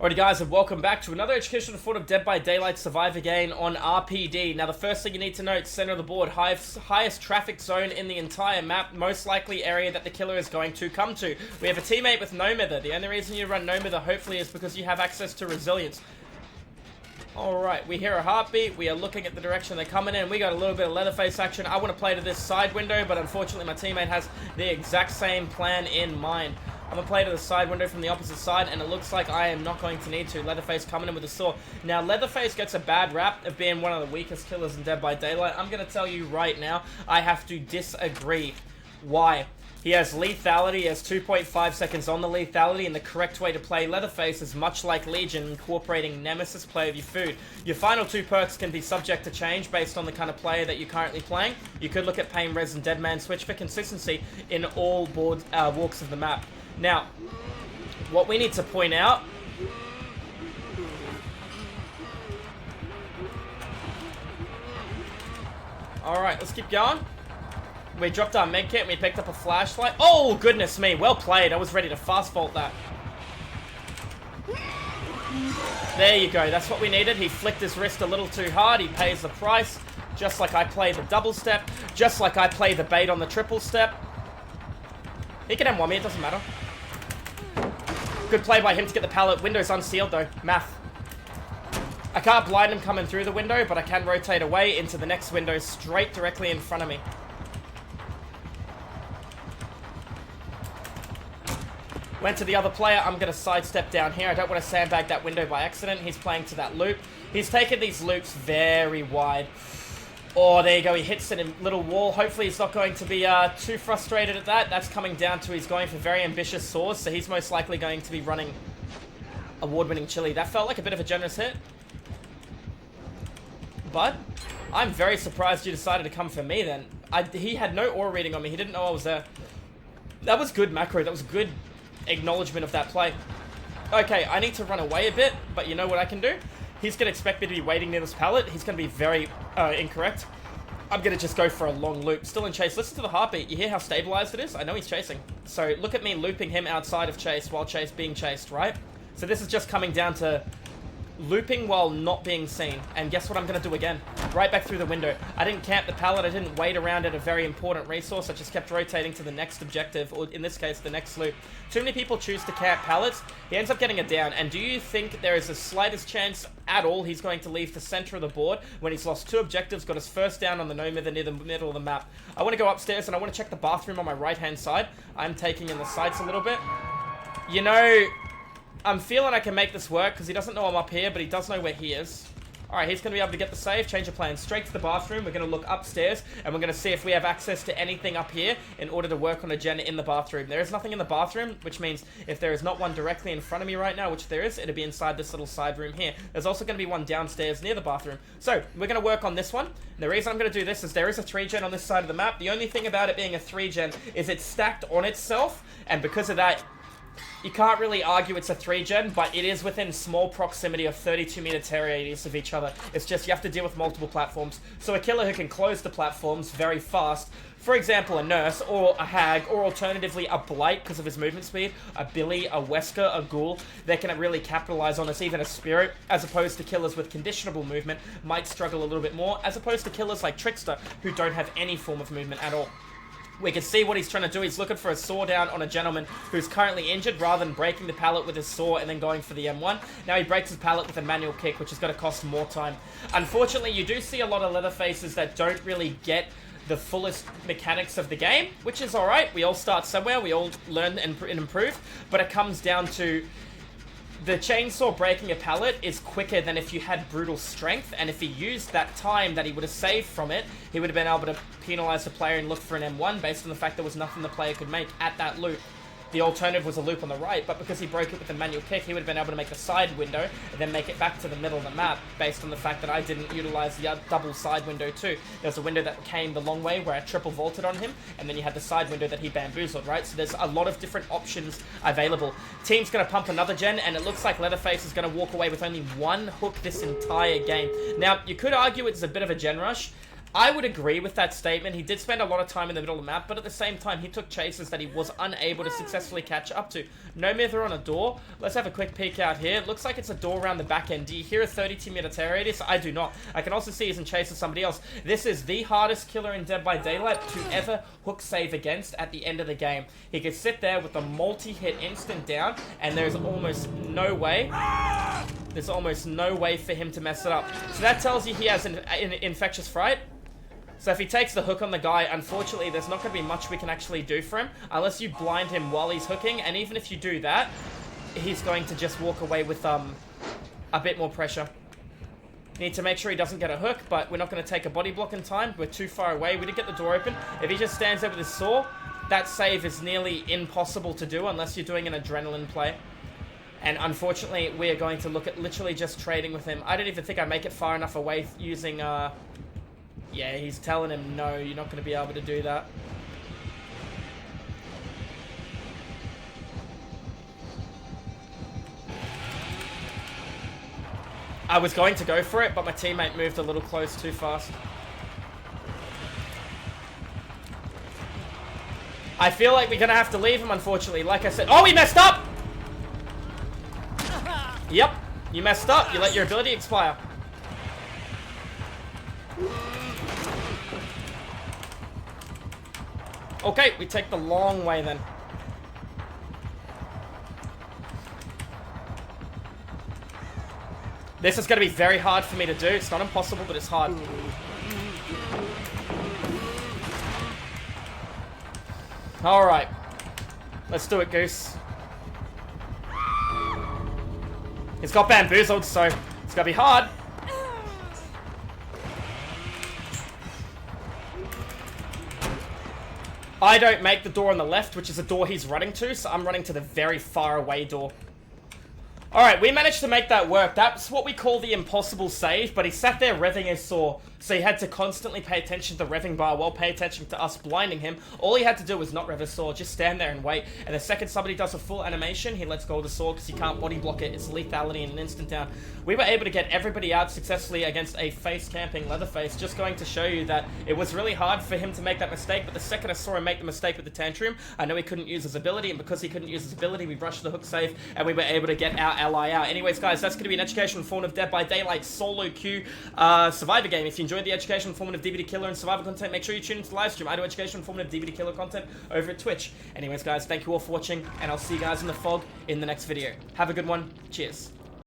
Alrighty guys, and welcome back to another educational footage of Dead by Daylight Survivor game on RPD. Now the first thing you need to note, center of the board, highest traffic zone in the entire map, most likely area that the killer is going to come to. We have a teammate with No.1. The only reason you run No.1 hopefully is because you have access to resilience. Alright, we hear a heartbeat, we are looking at the direction they're coming in, we got a little bit of Leatherface action. I want to play to this side window, but unfortunately my teammate has the exact same plan in mind. I'm going to play to the side window from the opposite side, and it looks like I am not going to need to. Leatherface coming in with a saw. Now, Leatherface gets a bad rap of being one of the weakest killers in Dead by Daylight. I'm going to tell you right now, I have to disagree. Why? He has lethality, he has 2.5 seconds on the lethality, and the correct way to play Leatherface is much like Legion, incorporating Nemesis, play of your food. Your final two perks can be subject to change based on the kind of player that you're currently playing. You could look at Pain, Res, and Deadman switch for consistency in all board walks of the map. Now, what we need to point out... Alright, let's keep going. We dropped our medkit and we picked up a flashlight. Oh, goodness me. Well played. I was ready to fast vault that. There you go. That's what we needed. He flicked his wrist a little too hard. He pays the price. Just like I play the double step. Just like I play the bait on the triple step. He can M1 me. It doesn't matter. Good play by him to get the pallet. Window's unsealed though. Math. I can't blind him coming through the window, but I can rotate away into the next window straight directly in front of me. Went to the other player. I'm going to sidestep down here. I don't want to sandbag that window by accident. He's playing to that loop. He's taken these loops very wide. Oh, there you go. He hits it in a little wall. Hopefully he's not going to be too frustrated at that. That's coming down to he's going for very ambitious saws, so he's most likely going to be running award-winning chili. That felt like a bit of a generous hit. But I'm very surprised you decided to come for me then. He had no aura reading on me. He didn't know I was there. That was good macro. That was good acknowledgement of that play. Okay, I need to run away a bit, but you know what I can do? He's going to expect me to be waiting near this pallet. He's going to be very incorrect. I'm going to just go for a long loop. Still in chase. Listen to the heartbeat. You hear how stabilized it is? I know he's chasing. So look at me looping him outside of chase while chase being chased, right? So this is just coming down to looping while not being seen. And guess what I'm going to do again? Right back through the window. I didn't camp the pallet. I didn't wait around at a very important resource. I just kept rotating to the next objective, or in this case, the next loop. Too many people choose to camp pallets. He ends up getting it down. And do you think there is the slightest chance at all he's going to leave the center of the board when he's lost two objectives, got his first down on the No.1 near the middle of the map? I want to go upstairs and I want to check the bathroom on my right-hand side. I'm taking in the sights a little bit. You know, I'm feeling I can make this work because he doesn't know I'm up here, but he does know where he is. Alright, he's going to be able to get the save, change of plan. Straight to the bathroom, we're going to look upstairs, and we're going to see if we have access to anything up here in order to work on a gen in the bathroom. There is nothing in the bathroom, which means if there is not one directly in front of me right now, which there is, it'll be inside this little side room here. There's also going to be one downstairs near the bathroom. So, we're going to work on this one. And the reason I'm going to do this is there is a 3-gen on this side of the map. The only thing about it being a 3-gen is it's stacked on itself, and because of that, you can't really argue it's a 3-gen, but it is within small proximity of 32-meter tear radius of each other. It's just you have to deal with multiple platforms. So a killer who can close the platforms very fast, for example, a nurse, or a hag, or alternatively a blight because of his movement speed, a billy, a wesker, a ghoul, they can really capitalize on this, even a spirit, as opposed to killers with conditionable movement might struggle a little bit more, as opposed to killers like Trickster, who don't have any form of movement at all. We can see what he's trying to do. He's looking for a saw down on a gentleman who's currently injured rather than breaking the pallet with his saw and then going for the M1. Now he breaks his pallet with a manual kick, which is going to cost more time. Unfortunately, you do see a lot of Leatherfaces that don't really get the fullest mechanics of the game, which is alright. We all start somewhere. We all learn and improve. But it comes down to the chainsaw breaking a pallet is quicker than if you had brutal strength, and if he used that time that he would have saved from it, he would have been able to penalize the player and look for an M1 based on the fact there was nothing the player could make at that loop. The alternative was a loop on the right, but because he broke it with a manual kick, he would have been able to make the side window and then make it back to the middle of the map based on the fact that I didn't utilize the double side window too. There's a window that came the long way where I triple vaulted on him, and then you had the side window that he bamboozled, right? So there's a lot of different options available. Team's going to pump another gen, and it looks like Leatherface is going to walk away with only one hook this entire game. Now, you could argue it's a bit of a gen rush. I would agree with that statement. He did spend a lot of time in the middle of the map, but at the same time, he took chases that he was unable to successfully catch up to. No mither on a door. Let's have a quick peek out here. It looks like it's a door around the back end. Do you hear a 32-meter tear radius? I do not. I can also see he's in chase of somebody else. This is the hardest killer in Dead by Daylight to ever hook save against at the end of the game. He could sit there with a multi-hit instant down, and there's almost no way... There's almost no way for him to mess it up. So that tells you he has an infectious fright. So if he takes the hook on the guy, unfortunately, there's not going to be much we can actually do for him. Unless you blind him while he's hooking. And even if you do that, he's going to just walk away with a bit more pressure. You need to make sure he doesn't get a hook, but we're not going to take a body block in time. We're too far away. We did get the door open. If he just stands there with his saw, that save is nearly impossible to do unless you're doing an adrenaline play. And unfortunately, we are going to look at literally just trading with him. I don't even think I make it far enough away using... Yeah, he's telling him, no, you're not going to be able to do that. I was going to go for it, but my teammate moved a little close too fast. I feel like we're going to have to leave him, unfortunately. Like I said... Oh, he messed up! Yep, you messed up. You let your ability expire. Okay, we take the long way then. This is going to be very hard for me to do. It's not impossible, but it's hard. Alright. Let's do it, Goose. He's got bamboozled, so it's going to be hard. I don't make the door on the left, which is the door he's running to, so I'm running to the very far away door. Alright, we managed to make that work. That's what we call the impossible save, but he sat there revving his saw, so he had to constantly pay attention to the revving bar while paying attention to us blinding him. All he had to do was not rev his saw, just stand there and wait. And the second somebody does a full animation, he lets go of the saw because he can't body block it. It's lethality in an instant down. We were able to get everybody out successfully against a face-camping Leatherface, just going to show you that it was really hard for him to make that mistake, but the second I saw him make the mistake with the tantrum, I know he couldn't use his ability, and because he couldn't use his ability, we rushed the hook save, and we were able to get our ally out. Anyways, guys, that's going to be an educational informative Dead by Daylight solo queue survivor game. If you enjoyed the educational informative DBD killer and survivor content, make sure you tune into the live stream. I do educational informative DBD killer content over at Twitch. Anyways, guys, thank you all for watching, and I'll see you guys in the fog in the next video. Have a good one. Cheers.